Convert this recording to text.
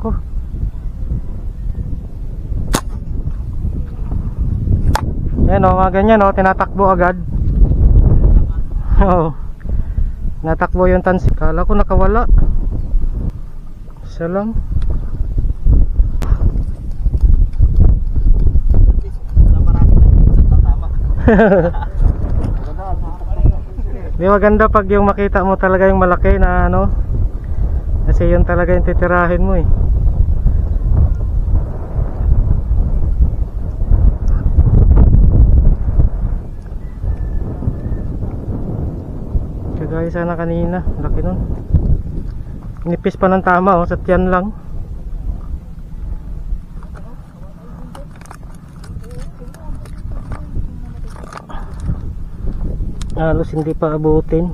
ko. Yan o, mga ganyan o, tinatakbo agad. Oo, natakbo yung tansi. Kala ko nakawala. Isa lang. Di maganda pag yung makita mo talaga yung malaki na ano, kasi yun talaga yung titirahin mo eh. Kagaya sana kanina, laki nun. Nipis pa ng tama oh, sa tiyan lang. Halos hindi pa abutin.